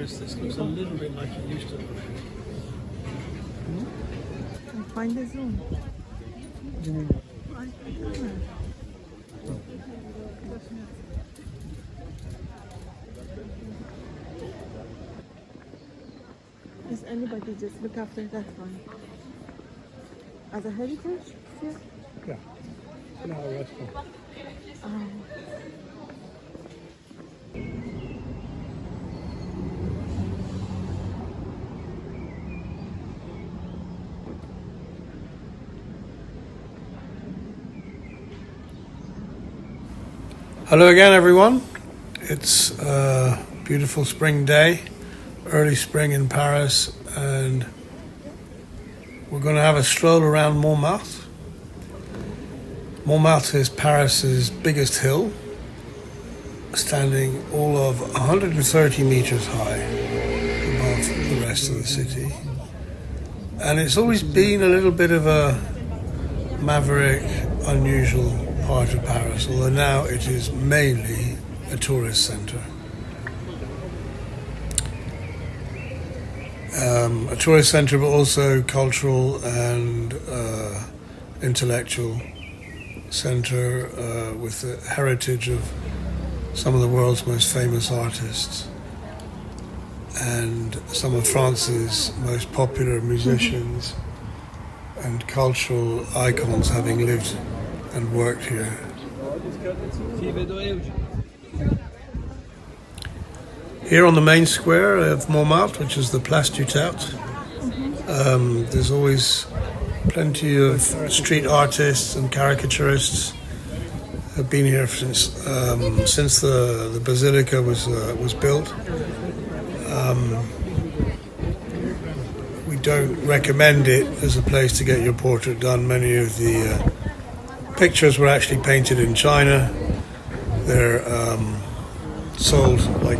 tourists, this looks a little bit like it used to look. Find the zoom. Does anybody just look after that one? As a heritage? Yeah. It's now a restaurant. Hello again, everyone. It's a beautiful spring day, early spring in Paris, and we're going to have a stroll around Montmartre. Montmartre is Paris's biggest hill, standing all of 130 meters high above the rest of the city. And it's always been a little bit of a maverick, unusual part of Paris, although now it is mainly a tourist centre. A tourist centre, but also cultural and intellectual centre with the heritage of some of the world's most famous artists and some of France's most popular musicians and cultural icons having lived and worked here. Here on the main square of Montmartre, which is the Place du Théâtre, there's always plenty of street artists and caricaturists have been here since the Basilica was built. We don't recommend it as a place to get your portrait done. Many of the pictures were actually painted in China. They're sold like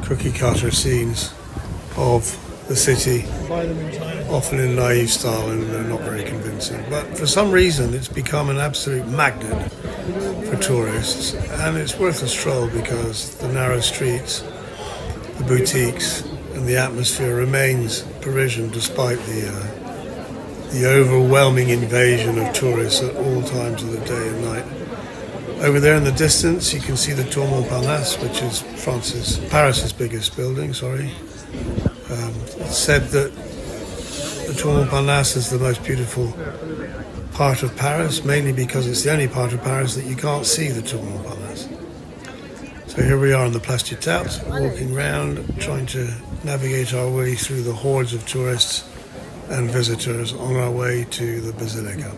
cookie cutter scenes of the city, often in naive style, and they're not very convincing. But for some reason it's become an absolute magnet for tourists, and it's worth a stroll because the narrow streets, the boutiques, and the atmosphere remains Parisian despite the overwhelming invasion of tourists at all times of the day and night. Over there in the distance, you can see the Tour Montparnasse, which is Paris's biggest building. It's said that the Tour Montparnasse is the most beautiful part of Paris, mainly because it's the only part of Paris that you can't see the Tour Montparnasse. So here we are on the Place du Théâtre, walking around, trying to navigate our way through the hordes of tourists and visitors on our way to the Basilica.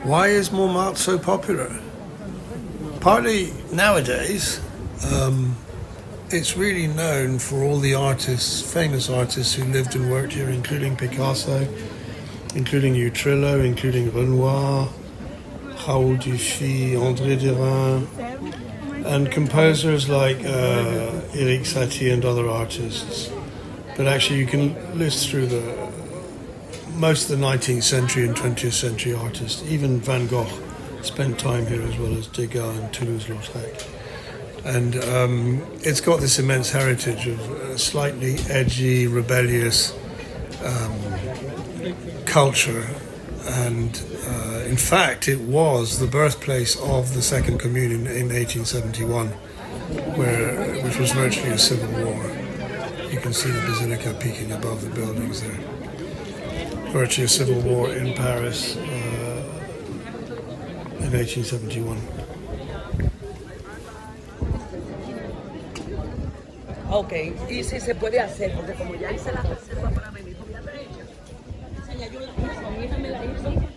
Why is Montmartre so popular? Partly nowadays, it's really known for all the artists, famous artists who lived and worked here, including Picasso, including Utrillo, including Renoir, Raoul Dufy, André Derain, and composers like Eric Satie and other artists. But actually you can list through most of the 19th century and 20th century artists. Even Van Gogh spent time here, as well as Degas and Toulouse-Lautrec. And it's got this immense heritage of slightly edgy, rebellious culture. And in fact, it was the birthplace of the Second Communion in 1871, which was virtually a civil war. You can see the Basilica peeking above the buildings there. Virtually a civil war in Paris in 1871. Ok, y si se puede hacer, porque como ya hice la reserva para venir por la derecha, ya yo la hice, mi hija me la hizo.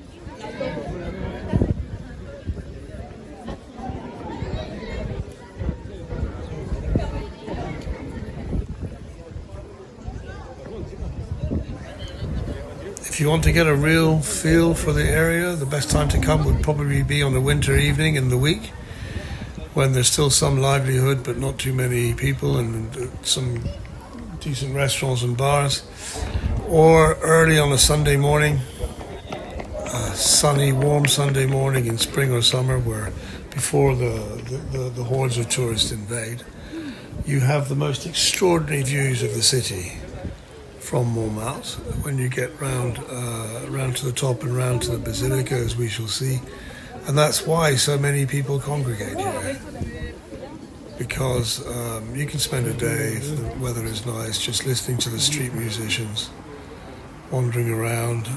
If you want to get a real feel for the area, the best time to come would probably be on a winter evening in the week, when there's still some livelihood but not too many people and some decent restaurants and bars, or early on a Sunday morning sunny, warm Sunday morning in spring or summer, where before the hordes of tourists invade, you have the most extraordinary views of the city from Montmartre when you get round to the top and round to the Basilica, as we shall see. And that's why so many people congregate here, because you can spend a day, if the weather is nice, just listening to the street musicians, wandering around,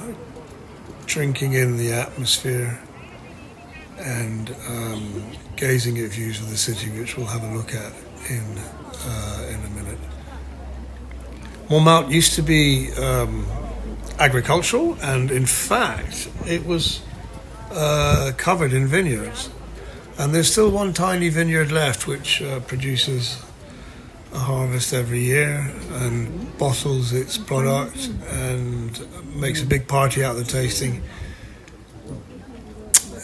drinking in the atmosphere, and gazing at views of the city, which we'll have a look at in a minute. Montmartre used to be agricultural, and in fact it was covered in vineyards, and there's still one tiny vineyard left which produces a harvest every year and bottles its product and makes a big party out of the tasting.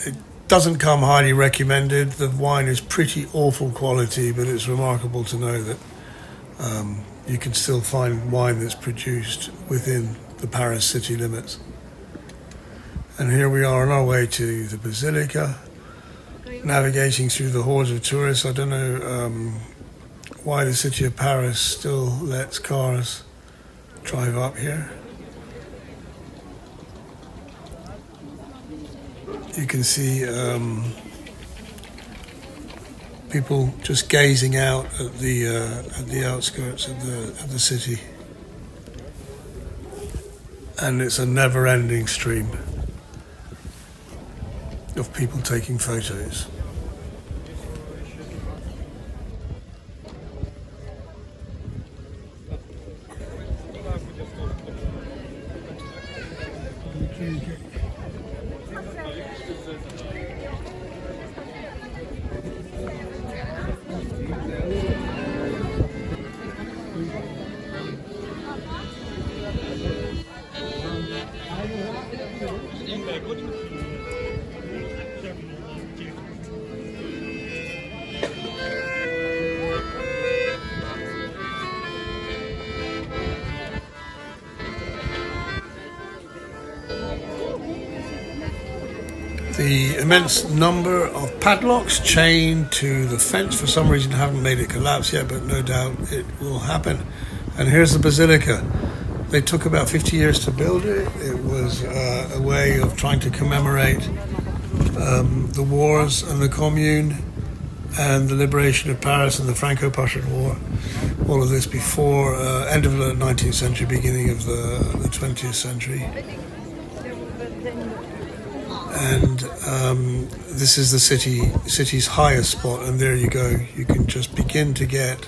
It doesn't come highly recommended. The wine is pretty awful quality, but it's remarkable to know that you can still find wine that's produced within the Paris city limits. And here we are on our way to the Basilica, navigating through the hordes of tourists. I don't know why the city of Paris still lets cars drive up here. You can see people just gazing out at the outskirts of the city, and it's a never-ending stream of people taking photos. The immense number of padlocks chained to the fence for some reason haven't made it collapse yet, but no doubt it will happen. And here's the Basilica. They took about 50 years to build it. It was a way of trying to commemorate the wars and the Commune and the liberation of Paris and the Franco-Prussian War. All of this before end of the 19th century, beginning of the 20th century. And this is the city's highest spot, and there you go. You can just begin to get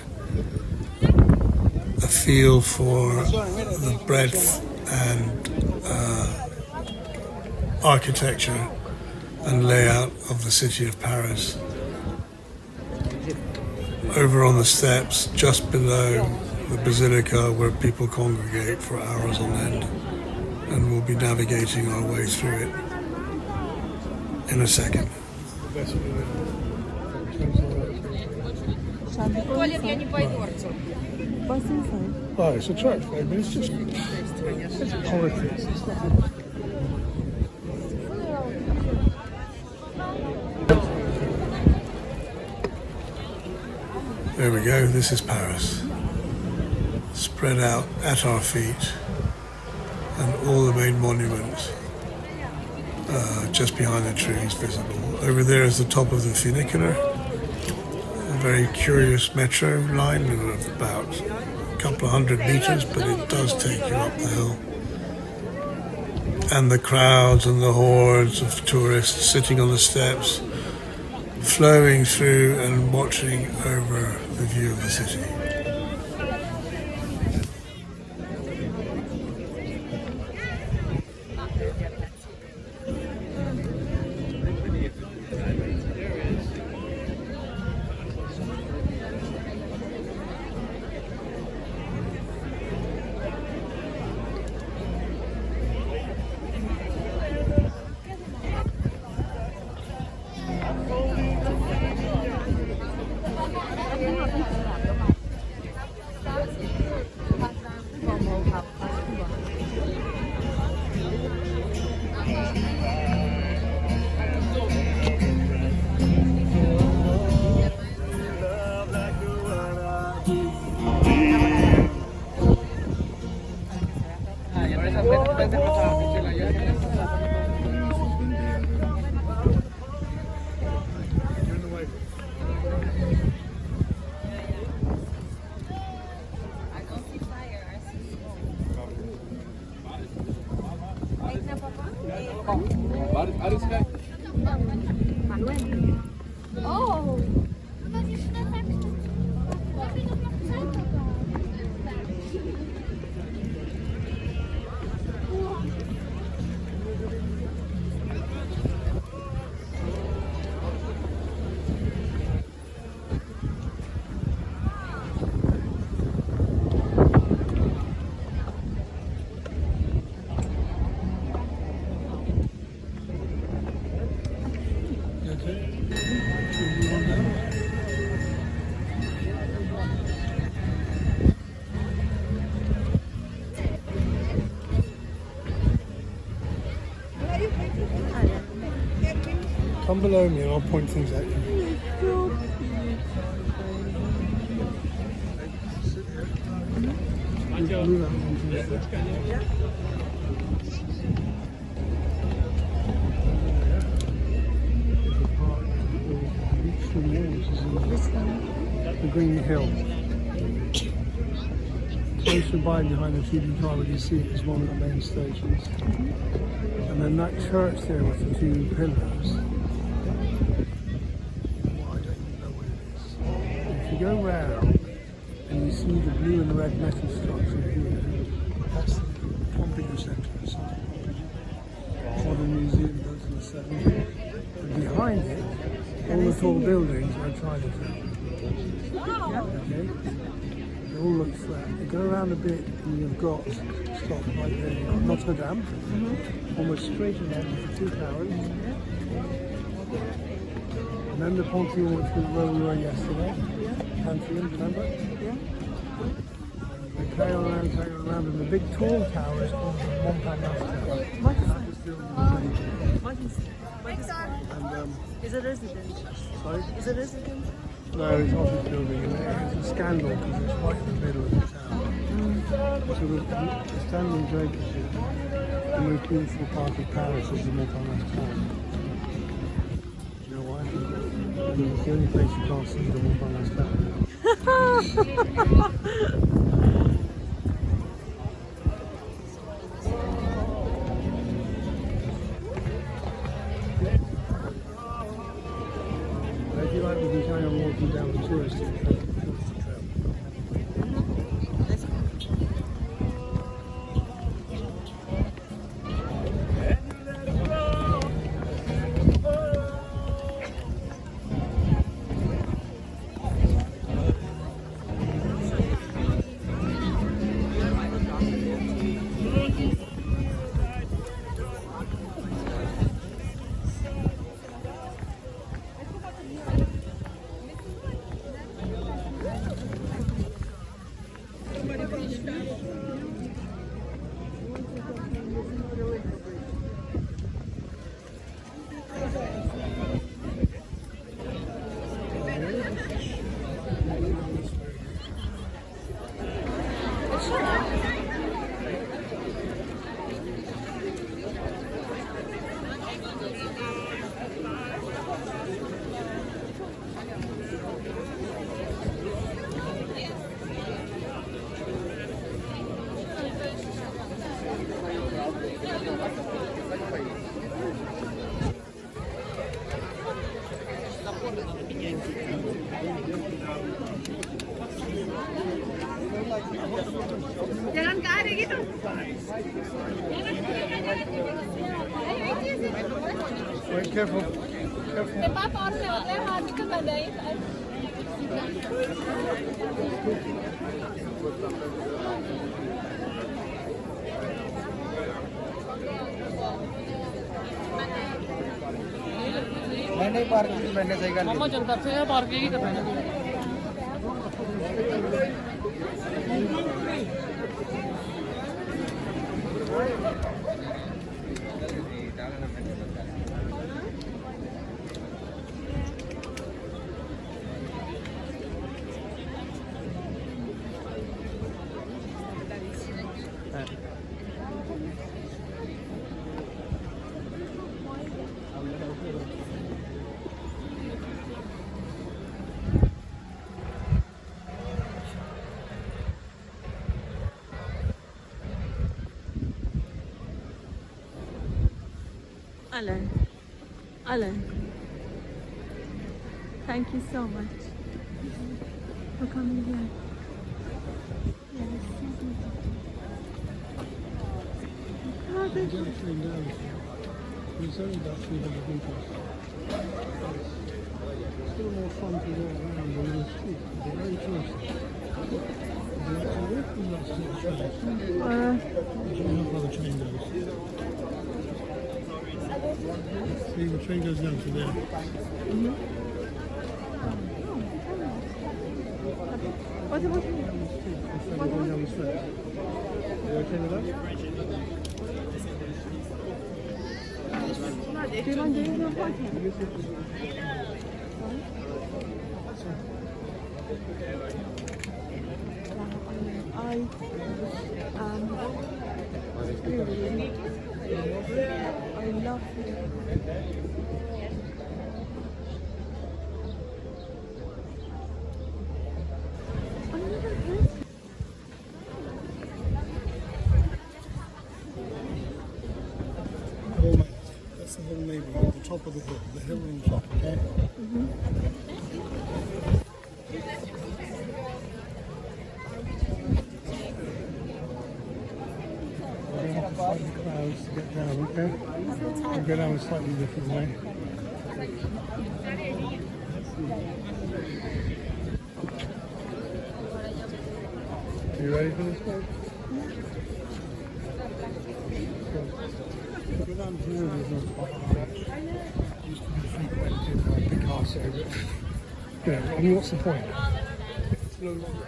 a feel for the breadth and architecture and layout of the city of Paris. Over on the steps, just below the Basilica, where people congregate for hours on end, and we'll be navigating our way through it in a second. Oh, it's a church, but it's just politics. There we go, this is Paris. Spread out at our feet, and all the main monuments just behind the trees visible. Over there is the top of the funicular, a very curious metro line of about a couple of 100 meters, but it does take you up the hill. And the crowds and the hordes of tourists sitting on the steps, flowing through and watching over the view of the city. Oh! Aber wie schnell sagst du? Darf ich noch Zeit oder? Come below me and I'll point things at you. The Green Hill. Closer by behind the feeding tower, you see it is one of the main stations. And then that church there with the two pillars. If you go round and you see the blue and red metal structure here, that's the Pompidou Centre, modern museum built in the 70s. And behind it, all the tall buildings are Chinatown. Okay? They all look flat. You go around a bit and you've got, stop right there, you've got Notre Dame, almost straight ahead with the two towers. And then the Pantheon, which was where we were yesterday. Pantheon, remember? Yeah. They carry on around, and the big tall tower is called the Montmartre Tower. What is that? What is and, Is it residence? sorry? Is it residence? No, it's office building, and it's a scandal because it's right in the middle of the town. So the standing drapery here, the most beautiful part of Paris is the Montmartre Tower. You know why? Because it's the only place you can't see the Montmartre Tower. If you like, we can carry on walking down the tourist trail. Jangan ke ada gitu. Wait, careful. Papa orang lewat ke badai. मैंने parking मैंने सही कर मामा जनता से parking ही करना है Alan. Alan, thank you so much for coming here. Yeah, it's so beautiful. Oh, thank you. It's only about 300 meters. It's still more fun to walk around than in the street. It's very touristy. You like to walk or you like to take the train? You can help while the train goes. See, the train goes down to there. What about Instead of going down the steps. You okay with that? do you want to do your parking? I really, I love it. That's the whole neighbourhood, the top of the hill on top, okay? We're going to have to fight the crowds to get down, okay? We'll go down a slightly different way. You ready for this one? Go down to here, there's no spot like that. Used to be frequented by Picasso, but yeah, I mean, what's the point? It's no longer.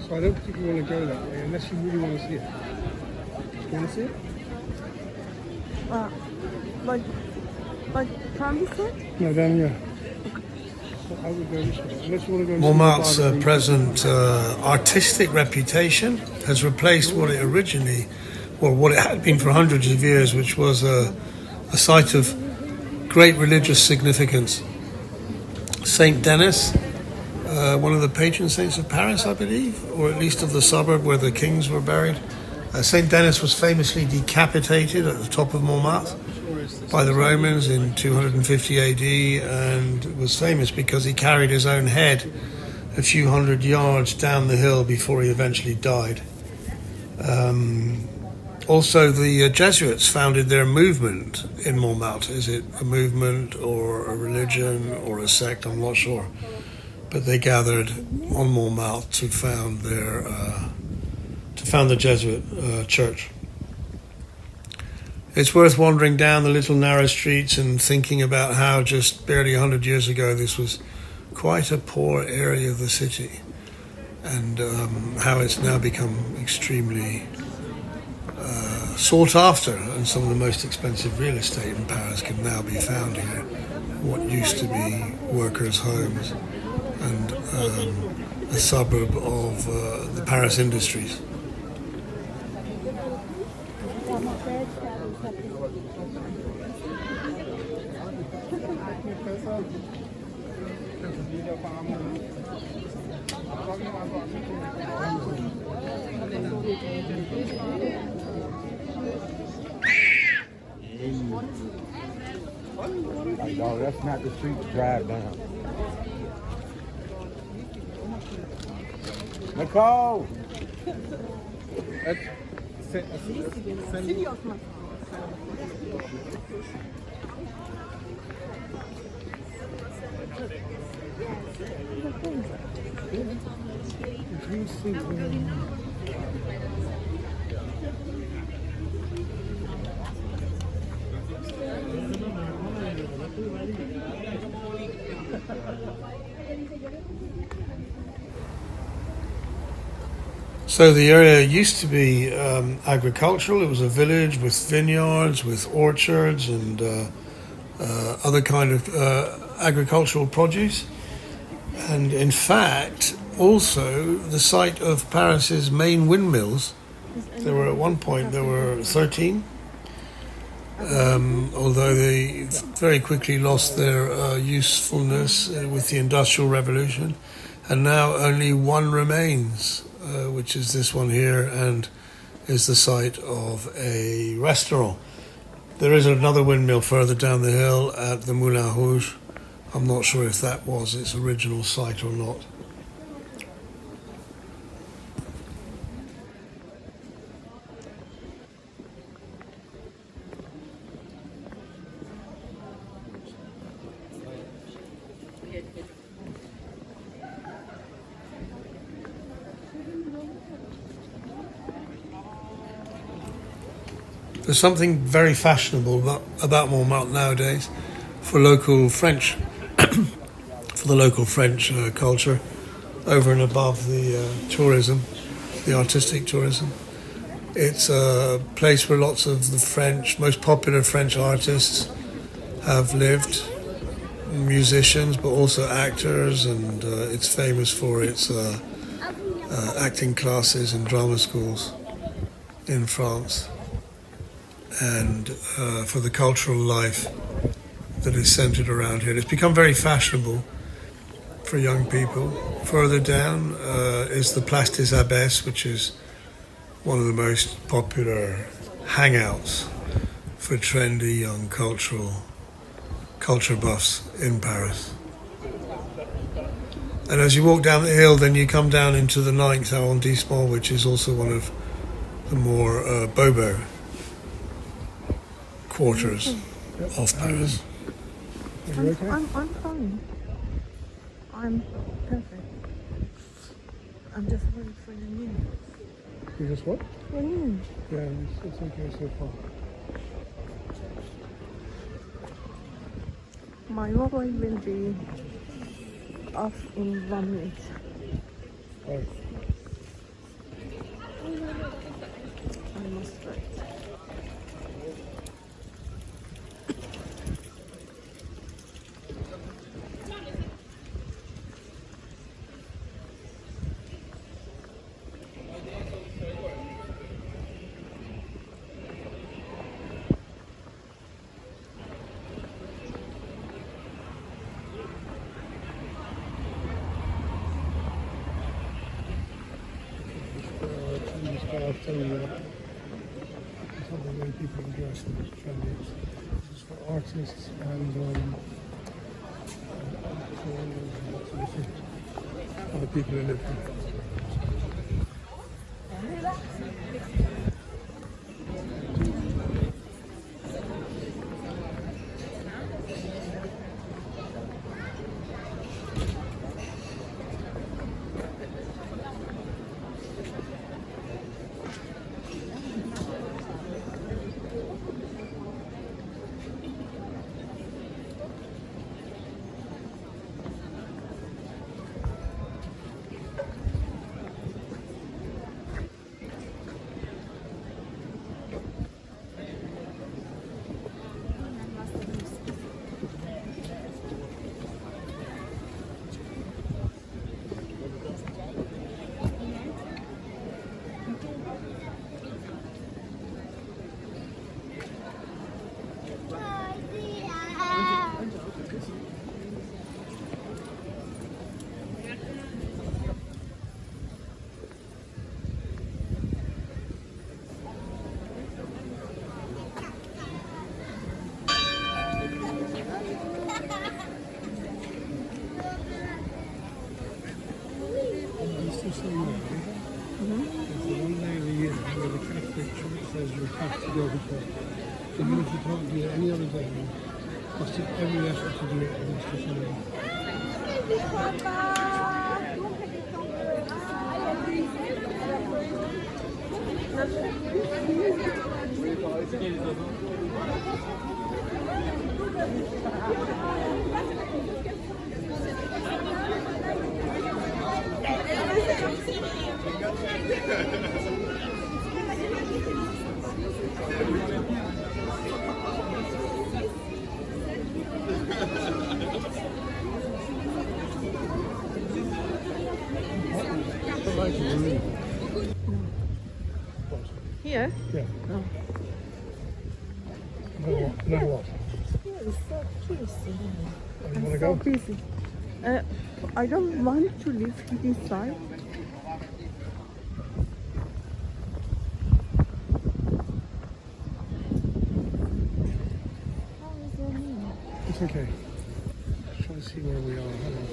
So I don't particularly want to go that way unless you really want to see it. You want to see it? But from this side? No, down here. So I would go this way. Unless you want to go. Montmartre's present artistic reputation has replaced what it originally, or what it had been for hundreds of years, which was a site of great religious significance. Saint Denis, one of the patron saints of Paris, I believe, or at least of the suburb where the kings were buried. Saint Denis was famously decapitated at the top of Montmartre by the Romans in 250 AD, and was famous because he carried his own head a few hundred yards down the hill before he eventually died. Also, the Jesuits founded their movement in Montmartre. Is it a movement or a religion or a sect? I'm not sure. But they gathered on Montmartre to found the Jesuit church. It's worth wandering down the little narrow streets and thinking about how just barely 100 years ago this was quite a poor area of the city, and how it's now become extremely sought after, and some of the most expensive real estate in Paris can now be found here. What used to be workers' homes and a suburb of the Paris industries. No, that's not the street to drive down. Nicole! City of Montmartre. So the area used to be agricultural. It was a village with vineyards, with orchards, and other kind of agricultural produce. And in fact, also the site of Paris's main windmills. There were at one point 13, although they very quickly lost their usefulness with the Industrial Revolution, and now only one remains, which is this one here, and is the site of a restaurant. There is another windmill further down the hill at the Moulin Rouge. I'm not sure if that was its original site or not. There's something very fashionable about Montmartre nowadays for local French, for the local French culture, over and above the tourism, the artistic tourism. It's a place where lots of the most popular French artists have lived, musicians, but also actors, and it's famous for its acting classes and drama schools in France, and for the cultural life that is centered around here. It's become very fashionable for young people. Further down is the Place des Abbesses, which is one of the most popular hangouts for trendy young culture buffs in Paris. And as you walk down the hill, then you come down into the 9th arrondissement, which is also one of the more bobo quarters of Paris. I'm fine. I'm perfect. I'm just waiting for the news. You just what? The news. Yeah, it's okay so far. My mobile will be off in 1 minute. Right. I must wait. I'll tell you what. It's not the way people are dressed in trendy. This is for artists and other people who live here. Have to go before. Even if you can't do it any other day, you must take every effort to do it at least for somebody. Here? Yeah. Oh. No what? Yeah, it's so busy. You I'm want to so go? busy. I don't want to leave this side. It's okay. Just trying to see where we are. Hold on.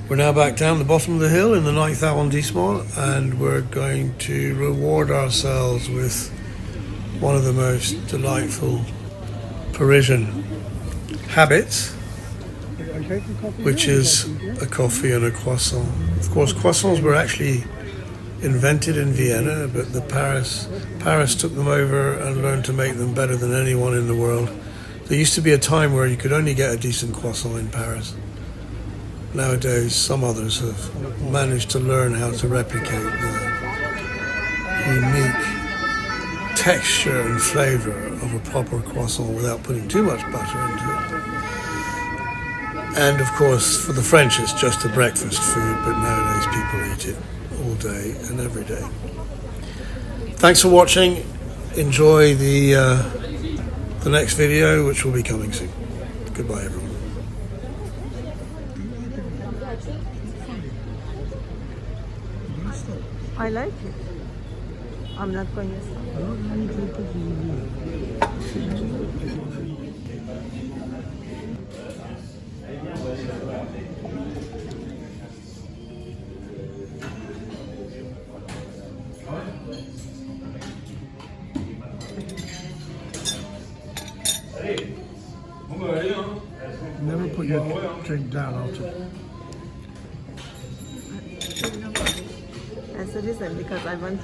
We're now back down the bottom of the hill in the 9th arrondissement, and we're going to reward ourselves with one of the most delightful Parisian habits, which is a coffee and a croissant. Of course, croissants were actually invented in Vienna, but Paris took them over and learned to make them better than anyone in the world. There used to be a time where you could only get a decent croissant in Paris. Nowadays, some others have managed to learn how to replicate the unique texture and flavour of a proper croissant without putting too much butter into it. And of course, for the French, it's just a breakfast food, but nowadays people eat it all day and every day. Thanks for watching. Enjoy the next video, which will be coming soon. Goodbye, everyone. I like it. I'm not going to stop. Never put your drink down after. That's the reason, because I want